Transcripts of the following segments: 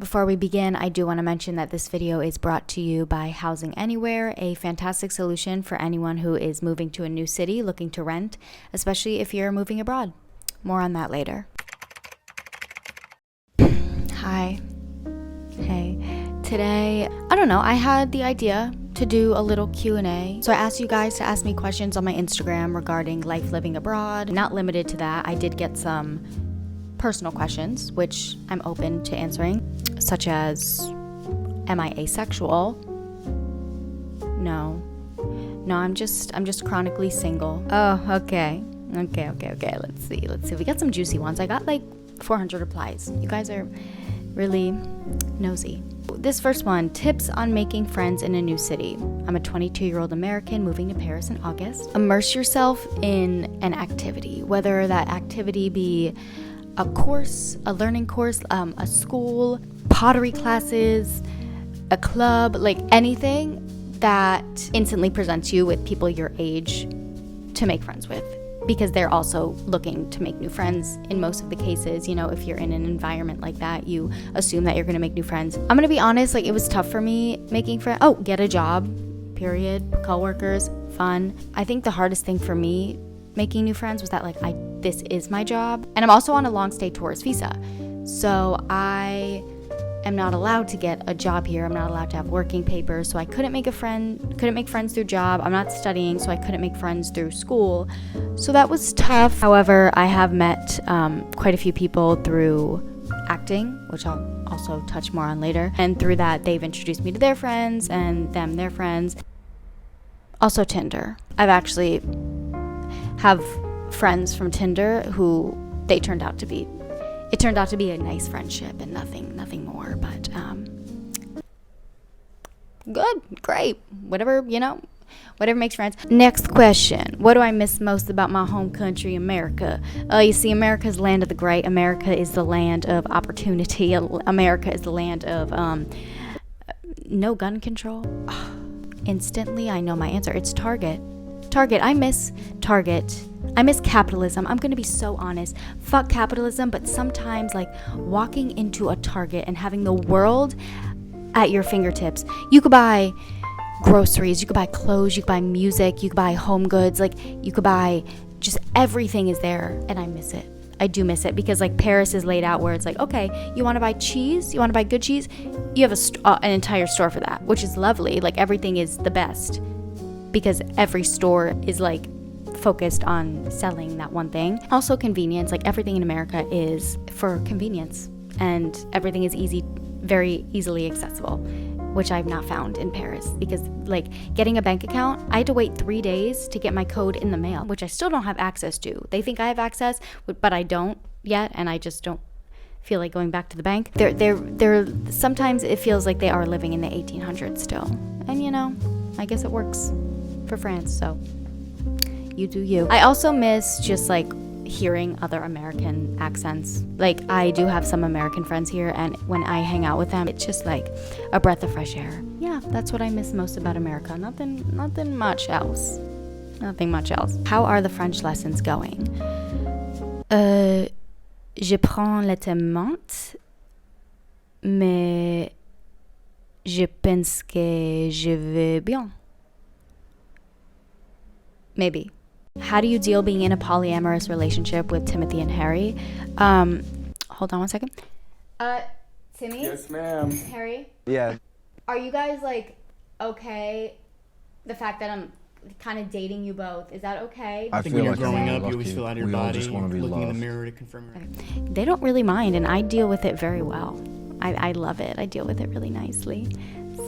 Before we begin, I do want to mention that this video is brought to you by Housing Anywhere, a fantastic solution for anyone who is moving to a new city looking to rent, especially if you're moving abroad. More on that later. Hi. Hey. Today, I don't know, I had the idea to do a little Q&A. So I asked you guys to ask me questions on my Instagram regarding life living abroad. Not limited to that, I did get some personal questions, which I'm open to answering, such as, am I asexual? No, I'm just chronically single. Oh, okay. Let's see. We got some juicy ones. I got like 400 replies. You guys are really nosy. This first one, tips on making friends in a new city. I'm a 22-year-old American moving to Paris in August. Immerse yourself in an activity, whether that activity be a course, a learning course, a school, pottery classes, a club, like anything that instantly presents you with people your age to make friends with, because they're also looking to make new friends in most of the cases. You know, if you're in an environment like that, you assume that you're going to make new friends. I'm going to be honest, like it was tough for me making friends. Oh, get a job, period. Coworkers, fun. I think the hardest thing for me making new friends was that this is my job, and I'm also on a long stay tourist visa, so I am not allowed to get a job here. I'm not allowed to have working papers, so I couldn't make friends through job. I'm not studying, so I couldn't make friends through school, so that was tough. However, I have met quite a few people through acting, which I'll also touch more on later, and through that they've introduced me to their friends and them their friends. Also Tinder. I've actually have friends from Tinder who it turned out to be a nice friendship and nothing more, but good, great, whatever makes friends. Next question, what do I miss most about my home country, America? You see, America is the land of the great. America is the land of opportunity. America is the land of no gun control. Instantly I know my answer. It's Target. I miss Target. I miss capitalism. I'm going to be so honest. Fuck capitalism, but sometimes walking into a Target and having the world at your fingertips. You could buy groceries, you could buy clothes, you could buy music, you could buy home goods, you could buy just everything is there, and I miss it. I do miss it because Paris is laid out where it's okay, you want to buy cheese, you want to buy good cheese, you have an entire store for that, which is lovely. Everything is the best because every store is focused on selling that one thing. Also convenience, everything in America is for convenience, and everything is very easily accessible, which I've not found in Paris, because getting a bank account, I had to wait 3 days to get my code in the mail, which I still don't have access to. They think I have access, but I don't yet, and I just don't feel like going back to the bank. They're sometimes it feels like they are living in the 1800s still, and I guess it works for France, so you do you. I also miss just hearing other American accents. I do have some American friends here, and when I hang out with them, it's just a breath of fresh air. Yeah, that's what I miss most about America. Nothing much else. How are the French lessons going? Je prends letterboxd, mais je pense que je vais bien. Maybe. How do you deal being in a polyamorous relationship with Timothy and Harry? Hold on one second. Timmy? Yes, ma'am. Harry? Yeah. Are you guys okay? The fact that I'm kind of dating you both, is that okay? I think when you're growing up, you always feel out of your body, looking in the mirror to confirm your okay. They don't really mind, and I deal with it very well. I love it. I deal with it really nicely.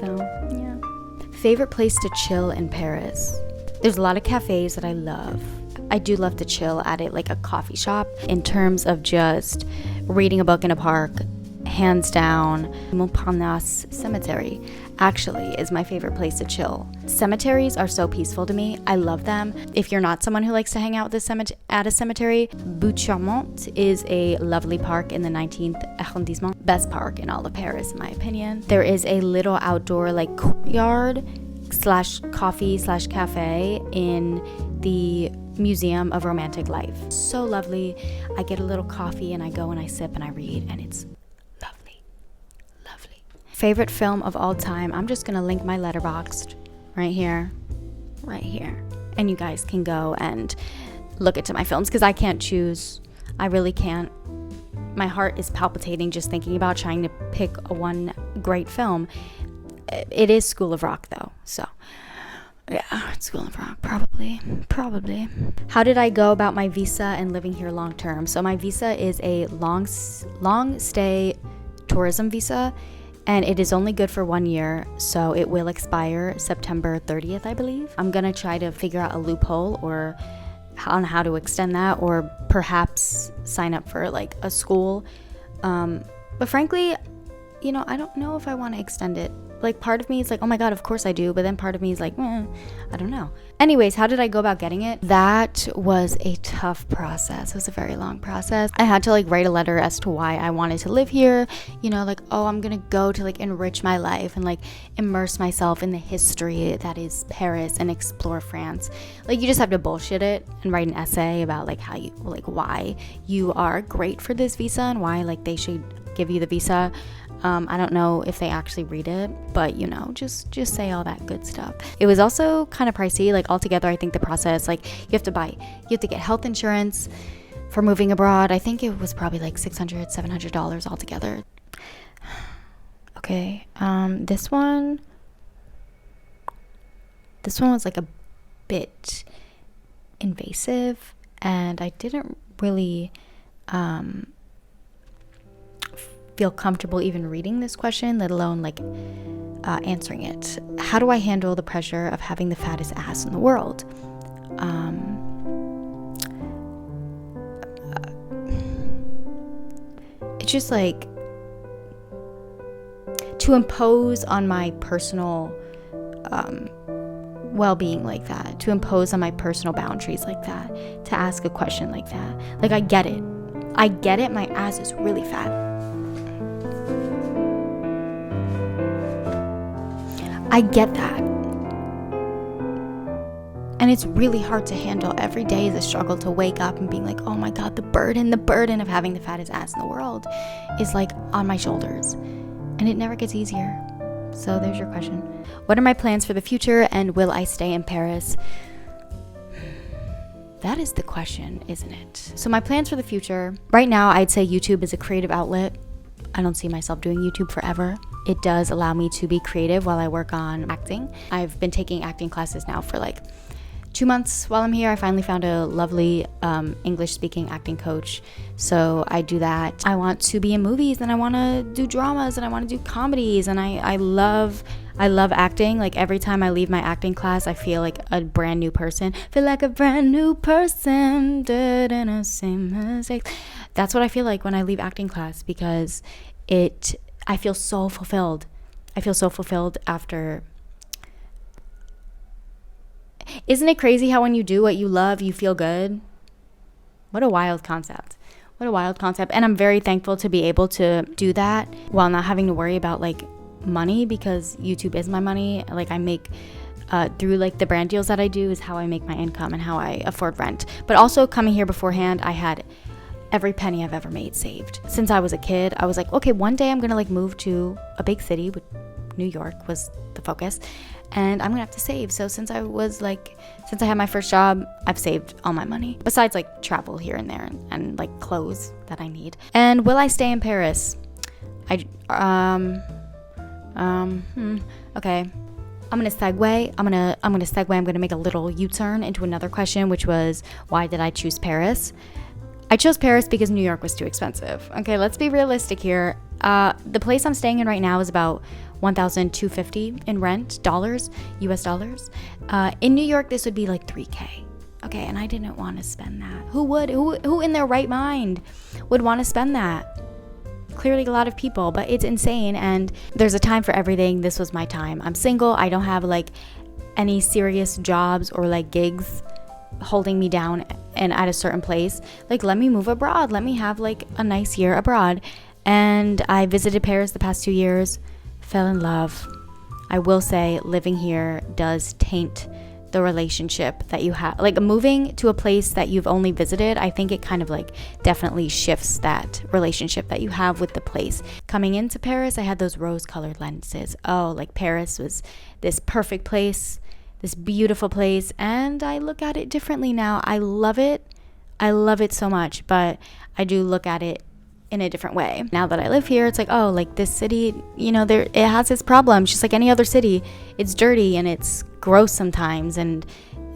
So, yeah. Favorite place to chill in Paris? There's a lot of cafes that I love. I do love to chill at it, a coffee shop. In terms of just reading a book in a park, hands down, Montparnasse Cemetery actually is my favorite place to chill. Cemeteries are so peaceful to me. I love them. If you're not someone who likes to hang out at a cemetery, Butte-Charmont is a lovely park in the 19th arrondissement. Best park in all of Paris, in my opinion. There is a little outdoor courtyard / coffee / cafe in the Museum of Romantic Life. So lovely. I get a little coffee and I go and I sip and I read, and it's lovely. Favorite film of all time. I'm just gonna link my letterboxd right here. And you guys can go and look into my films because I can't choose. I really can't. My heart is palpitating just thinking about trying to pick one great film. It is School of Rock though, so yeah, it's School of Rock, probably. How did I go about my visa and living here long term? So my visa is a long stay tourism visa, and it is only good for 1 year, so it will expire September 30th, I believe. I'm gonna try to figure out a loophole or on how to extend that, or perhaps sign up for like a school. But frankly, I don't know if I want to extend it. Like, part of me is like, oh my god, of course I do, but then part of me is like, I don't know. Anyways, how did I go about getting it? That was a tough process. It was a very long process. I had to like write a letter as to why I wanted to live here, like, oh, I'm gonna go to like enrich my life and like immerse myself in the history that is Paris and explore France. Like, you just have to bullshit it and write an essay about like how you, like, why you are great for this visa and why like they should give you the visa. I don't know if they actually read it, but just say all that good stuff. It was also kind of pricey. Like, altogether, I think the process, like, you have to get health insurance for moving abroad. I think it was probably like $600-$700 altogether. Okay, this one was like a bit invasive, and I didn't really feel comfortable even reading this question, let alone like answering it. How do I handle the pressure of having the fattest ass in the world? It's just like to impose on my personal well-being like that, to impose on my personal boundaries like that, to ask a question like that. Like, I get it. My ass is really fat. I get that. And it's really hard to handle. Every day is a struggle to wake up and being like, oh my god, the burden of having the fattest ass in the world is like on my shoulders. And it never gets easier. So there's your question. What are my plans for the future, and will I stay in Paris? That is the question, isn't it? So my plans for the future, right now I'd say YouTube is a creative outlet. I don't see myself doing YouTube forever. It does allow me to be creative while I work on acting. I've been taking acting classes now for like 2 months while I'm here. I finally found a lovely English-speaking acting coach, so I do that. I want to be in movies, and I want to do dramas, and I want to do comedies, and I love acting. Like, every time I leave my acting class, I feel like a brand new person. Feel like a brand new person. Didn't the same mistakes. That's what I feel like when I leave acting class, because I feel so fulfilled. After. Isn't it crazy how when you do what you love, you feel good? What a wild concept. And I'm very thankful to be able to do that while not having to worry about like money, because YouTube is my money. Like, I make through like the brand deals that I do is how I make my income and how I afford rent. But also, coming here beforehand, I had every penny I've ever made saved. Since I was a kid, I was like, okay, one day I'm gonna like move to a big city. New York was the focus, and I'm gonna have to save. So since I had my first job, I've saved all my money, besides like travel here and there and like clothes that I need. And will I stay in Paris? Okay, I'm gonna segue. I'm gonna make a little U-turn into another question, which was, why did I choose Paris? I chose Paris because New York was too expensive. Okay, let's be realistic here. The place I'm staying in right now is about $1,250 in rent, US dollars. In New York, this would be like $3,000. Okay, and I didn't want to spend that. Who would? Who in their right mind would want to spend that? Clearly a lot of people, but it's insane, and there's a time for everything. This was my time. I'm single. I don't have like any serious jobs or like gigs holding me down and at a certain place. Like, let me move abroad. Let me have like a nice year abroad. And I visited Paris the past 2 years, fell in love. I will say living here does taint the relationship that you have. Like moving to a place that you've only visited, I think it kind of like definitely shifts that relationship that you have with the place. Coming into Paris, I had those rose-colored lenses. Oh, like Paris was this perfect place, this beautiful place, and I look at it differently now. I love it. I love it so much, but I do look at it in a different way. Now that I live here, it's like, oh, like this city, you know, it has its problems, just like any other city. It's dirty and it's gross sometimes, and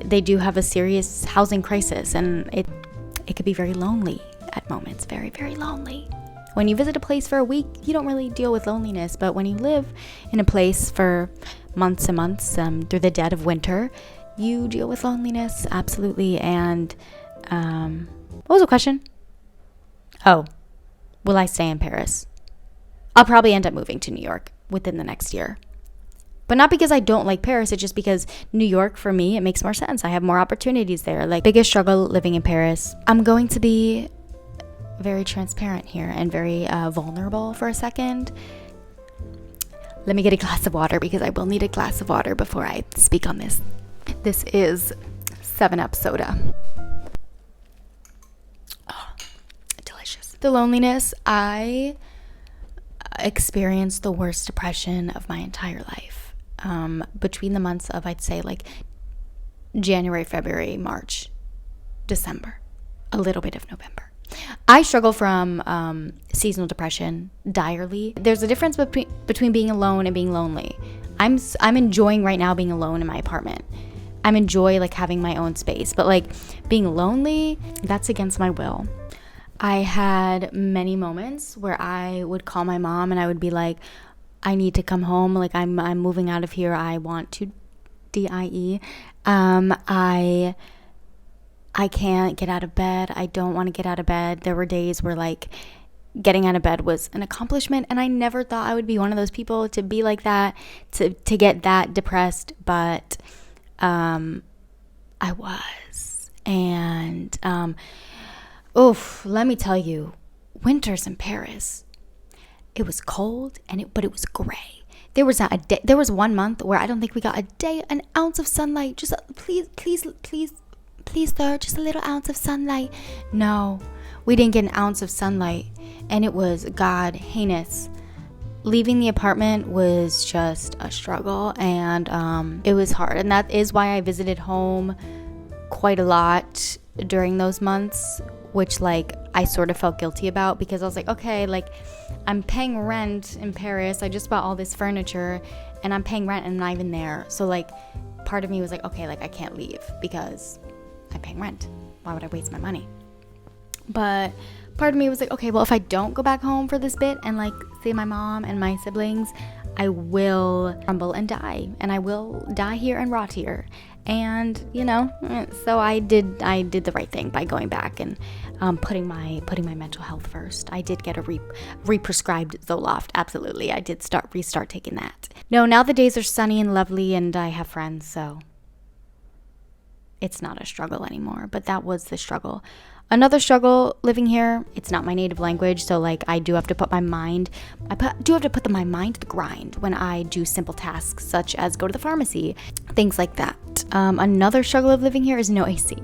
they do have a serious housing crisis, and it could be very lonely at moments, very, very lonely. When you visit a place for a week, you don't really deal with loneliness, but when you live in a place for months and months, through the dead of winter, you deal with loneliness, absolutely. And what was the question? Oh, will I stay in Paris? I'll probably end up moving to New York within the next year. But not because I don't like Paris, it's just because New York, for me, it makes more sense. I have more opportunities there. Like, biggest struggle living in Paris. I'm going to be very transparent here and very vulnerable for a second. Let me get a glass of water, because I will need a glass of water before I speak on this. This is 7-Up soda. The loneliness, I experienced the worst depression of my entire life. Between the months of, I'd say, like January, February, March, December, a little bit of November. I struggle from seasonal depression direly. There's a difference between being alone and being lonely. I'm enjoying right now being alone in my apartment. I'm enjoy like having my own space, but like being lonely, that's against my will. I had many moments where I would call my mom and I would be like, I need to come home. Like I'm moving out of here. I want to DIE. I can't get out of bed. I don't want to get out of bed. There were days where like getting out of bed was an accomplishment, and I never thought I would be one of those people to be like that, to get that depressed, but I was. And let me tell you, winters in Paris, it was cold but it was gray. There was not a day. There was 1 month where I don't think we got an ounce of sunlight. Just please, sir, just a little ounce of sunlight. No, we didn't get an ounce of sunlight, and it was heinous. Leaving the apartment was just a struggle, and it was hard, and that is why I visited home quite a lot during those months, which like I sort of felt guilty about, because I was like, okay, like I'm paying rent in Paris. I just bought all this furniture and I'm paying rent and I'm not even there. So like part of me was like, okay, like I can't leave because I'm paying rent. Why would I waste my money? But part of me was like, okay, well, if I don't go back home for this bit and like see my mom and my siblings, I will crumble and die, and I will die here and rot here. And so I did the right thing by going back and putting my mental health first. I did get a re-prescribed Zoloft. Absolutely, I did restart taking that. No, now the days are sunny and lovely, and I have friends, so it's not a struggle anymore. But that was the struggle. Another struggle living here, it's not my native language, so like I do have to put my mind to the grind when I do simple tasks such as go to the pharmacy, things like that. Another struggle of living here is no AC.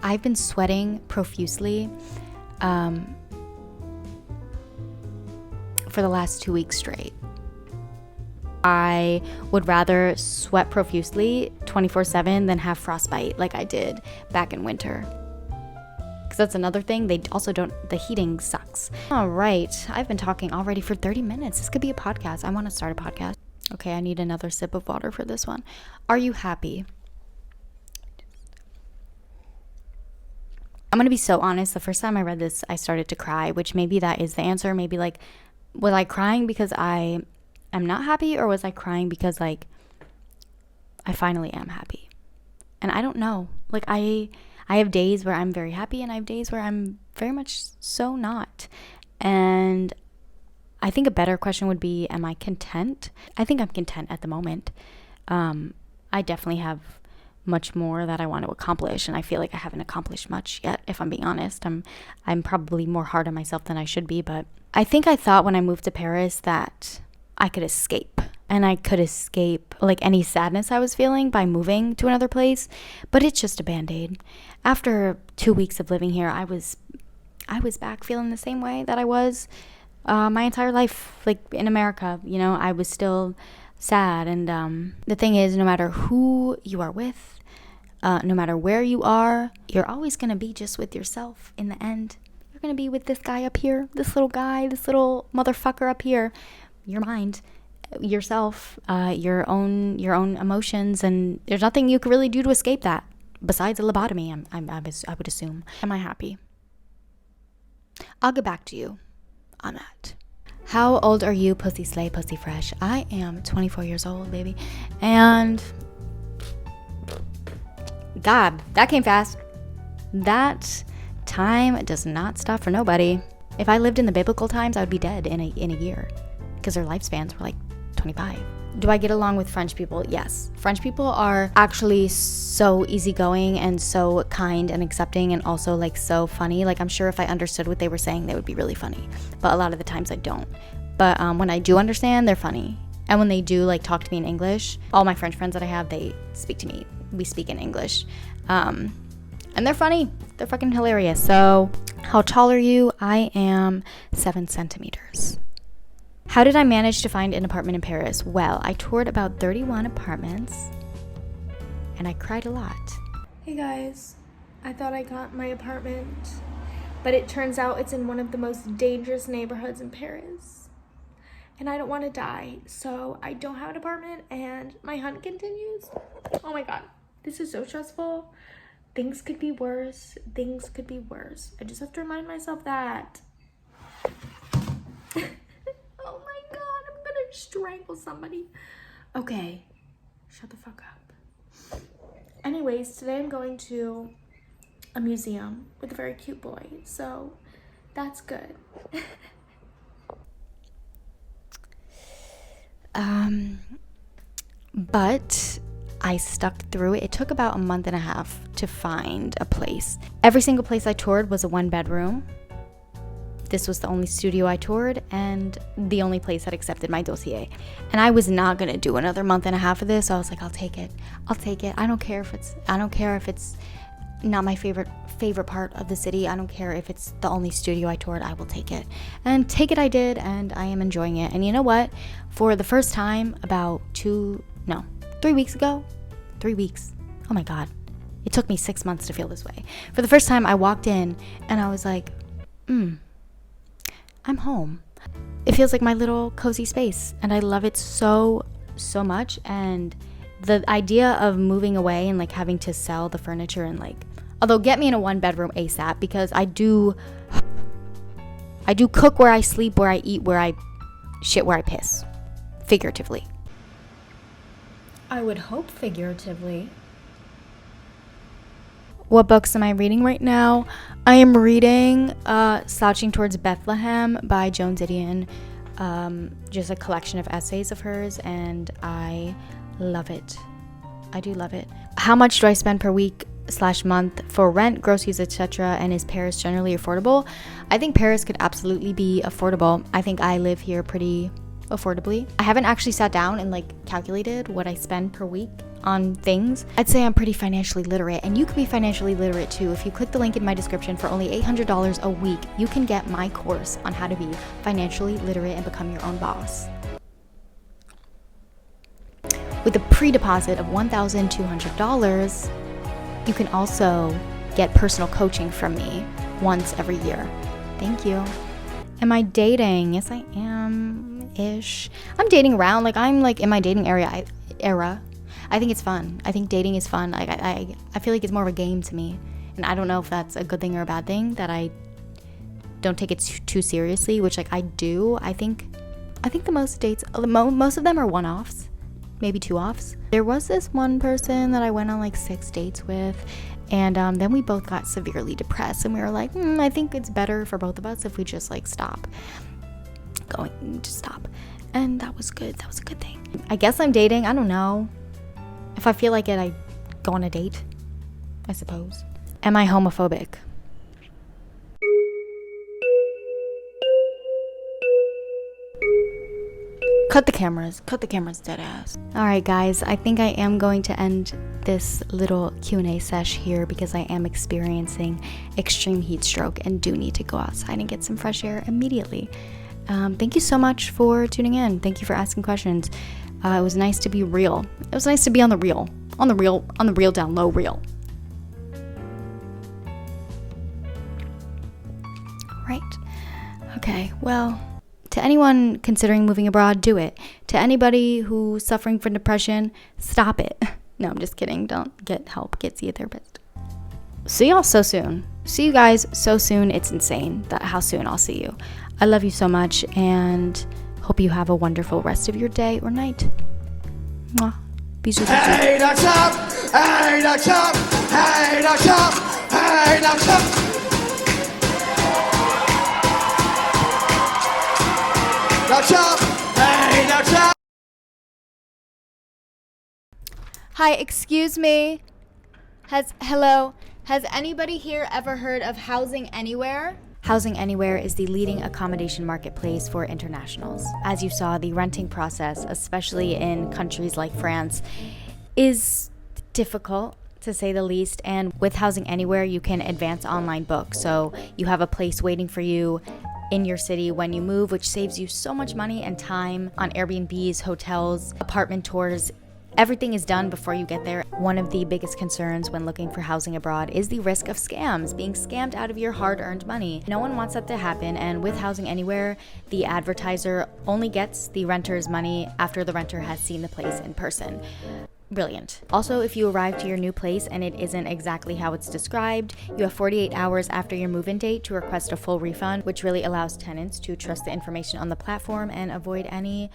I've been sweating profusely for the last 2 weeks straight. I would rather sweat profusely 24/7 than have frostbite like I did back in winter. Because that's another thing. The heating sucks. All right. I've been talking already for 30 minutes. This could be a podcast. I want to start a podcast. Okay, I need another sip of water for this one. Are you happy? I'm going to be so honest. The first time I read this, I started to cry, which maybe that is the answer. Maybe like, was I crying because I'm not happy, or was I crying because like I finally am happy? And I don't know. Like I have days where I'm very happy, and I have days where I'm very much so not. And I think a better question would be, am I content? I think I'm content at the moment. I definitely have much more that I want to accomplish, and I feel like I haven't accomplished much yet, if I'm being honest. I'm probably more hard on myself than I should be, but I think I thought when I moved to Paris that I could escape. and I could escape like any sadness I was feeling by moving to another place, but it's just a band-aid. After 2 weeks of living here, I was back feeling the same way that I was my entire life, like in America. You know, I was still sad. And the thing is, no matter who you are with, no matter where you are, you're always going to be just with yourself in the end. You're going to be with this guy up here, this little guy, this little motherfucker up here, your mind, yourself, your own emotions. And there's nothing you can really do to escape that besides a lobotomy, I would assume. Am I happy? I'll get back to you on that. How old are you, pussy slay, pussy fresh? I am 24 years old, baby. And God, that came fast. That time does not stop for nobody. If I lived in the biblical times, I would be dead in a year, because their lifespans were like 25. Do I get along with French people? Yes. French people are actually so easygoing and so kind and accepting, and also like so funny. Like, I'm sure if I understood what they were saying, they would be really funny. But a lot of the times I don't. But when I do understand, they're funny. And when they do like talk to me in English, all my French friends that I have, they speak to me. We speak in English. And they're funny. They're fucking hilarious. So, how tall are you? I am 7 centimeters. How did I manage to find an apartment in Paris? Well, I toured about 31 apartments, and I cried a lot. Hey guys, I thought I got my apartment, but it turns out it's in one of the most dangerous neighborhoods in Paris. And I don't want to die, so I don't have an apartment, and my hunt continues. Oh my god, this is so stressful. Things could be worse. Things could be worse. I just have to remind myself that. Oh my god, I'm gonna strangle somebody. Okay, shut the fuck up. Anyways, today I'm going to a museum with a very cute boy, so that's good. But I stuck through it. It took about a month and a half to find a place. Every single place I toured was a 1-bedroom. This was the only studio I toured and the only place that accepted my dossier. And I was not gonna do another month and a half of this. So I was like, I'll take it. I don't care if it's not my favorite part of the city. I don't care if it's the only studio I toured. I will take it. And take it I did, and I am enjoying it. And you know what? For the first time about 3 weeks ago. 3 weeks. Oh my God. It took me 6 months to feel this way. For the first time, I walked in and I was like, I'm home. It feels like my little cozy space, and I love it so much. And the idea of moving away and like having to sell the furniture and like, although get me in a 1-bedroom ASAP, because I do cook where I sleep, where I eat, where I shit, where I piss, figuratively. I would hope figuratively. What books am I reading right now? I am reading Slouching Towards Bethlehem by Joan Didion. Just a collection of essays of hers, and I love it. I do love it. How much do I spend per week / month for rent, groceries, etc.? And is Paris generally affordable? I think Paris could absolutely be affordable. I think I live here pretty affordably. I haven't actually sat down and like calculated what I spend per week on things. I'd say I'm pretty financially literate, and you can be financially literate too. If you click the link in my description, for only $800 a week, you can get my course on how to be financially literate and become your own boss. With a pre-deposit of $1,200, you can also get personal coaching from me once every year. Thank you. Am I dating? Yes, I am-ish. I'm dating around. Like, I'm like in my dating era. I think it's fun. I think dating is fun. I feel like it's more of a game to me. And I don't know if that's a good thing or a bad thing, that I don't take it too seriously, which like I do. I think the most dates, most of them are one-offs, maybe 2-offs. There was this one person that I went on like 6 dates with, and then we both got severely depressed, and we were like, I think it's better for both of us if we just like stop. And that was good. That was a good thing. I guess I'm dating. I don't know. If I feel like it, I go on a date, I suppose. Am I homophobic? Cut the cameras, dead ass. All right, guys, I think I am going to end this little Q&A sesh here because I am experiencing extreme heat stroke and do need to go outside and get some fresh air immediately. Thank you so much for tuning in. Thank you for asking questions. It was nice to be real. It was nice to be on the real down low reel. Right. Okay, well, to anyone considering moving abroad, do it. To anybody who's suffering from depression, stop it. No, I'm just kidding. Don't get help. See a therapist. See y'all so soon. See you guys so soon. It's insane how soon I'll see you. I love you so much and hope you have a wonderful rest of your day or night. Mwah. Bisous. Hey, that's up! Hey, that's up! Hey, that's up! Hey, that's up! That's up! Hey, that's up! Hi, excuse me. Has anybody here ever heard of Housing Anywhere? Housing Anywhere is the leading accommodation marketplace for internationals. As you saw, the renting process, especially in countries like France, is difficult to say the least. And with Housing Anywhere, you can advance online book. So you have a place waiting for you in your city when you move, which saves you so much money and time on Airbnbs, hotels, apartment tours. Everything is done before you get there. One of the biggest concerns when looking for housing abroad is the risk of scams, being scammed out of your hard-earned money. No one wants that to happen, and with Housing Anywhere, the advertiser only gets the renter's money after the renter has seen the place in person. Brilliant. Also, if you arrive to your new place and it isn't exactly how it's described, you have 48 hours after your move-in date to request a full refund, which really allows tenants to trust the information on the platform and avoid any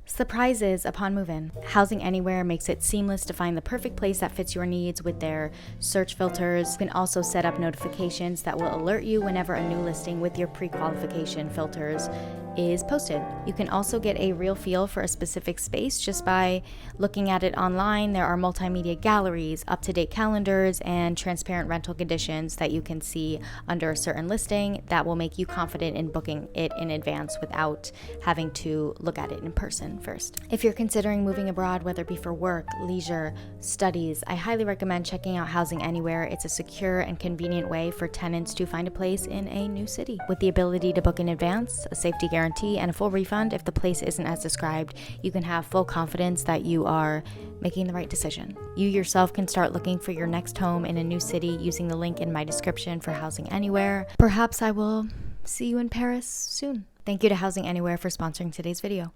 surprises upon move-in. Housing Anywhere makes it seamless to find the perfect place that fits your needs with their search filters. You can also set up notifications that will alert you whenever a new listing with your pre-qualification filters is posted. You can also get a real feel for a specific space just by looking at it online. There are multimedia galleries, up-to-date calendars, and transparent rental conditions that you can see under a certain listing that will make you confident in booking it in advance without having to look at it in person first. If you're considering moving abroad, whether it be for work, leisure, studies, I highly recommend checking out Housing Anywhere. It's a secure and convenient way for tenants to find a place in a new city. With the ability to book in advance, a safety guarantee, and a full refund if the place isn't as described, you can have full confidence that you are making the right decision. You yourself can start looking for your next home in a new city using the link in my description for Housing Anywhere. Perhaps I will see you in Paris soon. Thank you to Housing Anywhere for sponsoring today's video.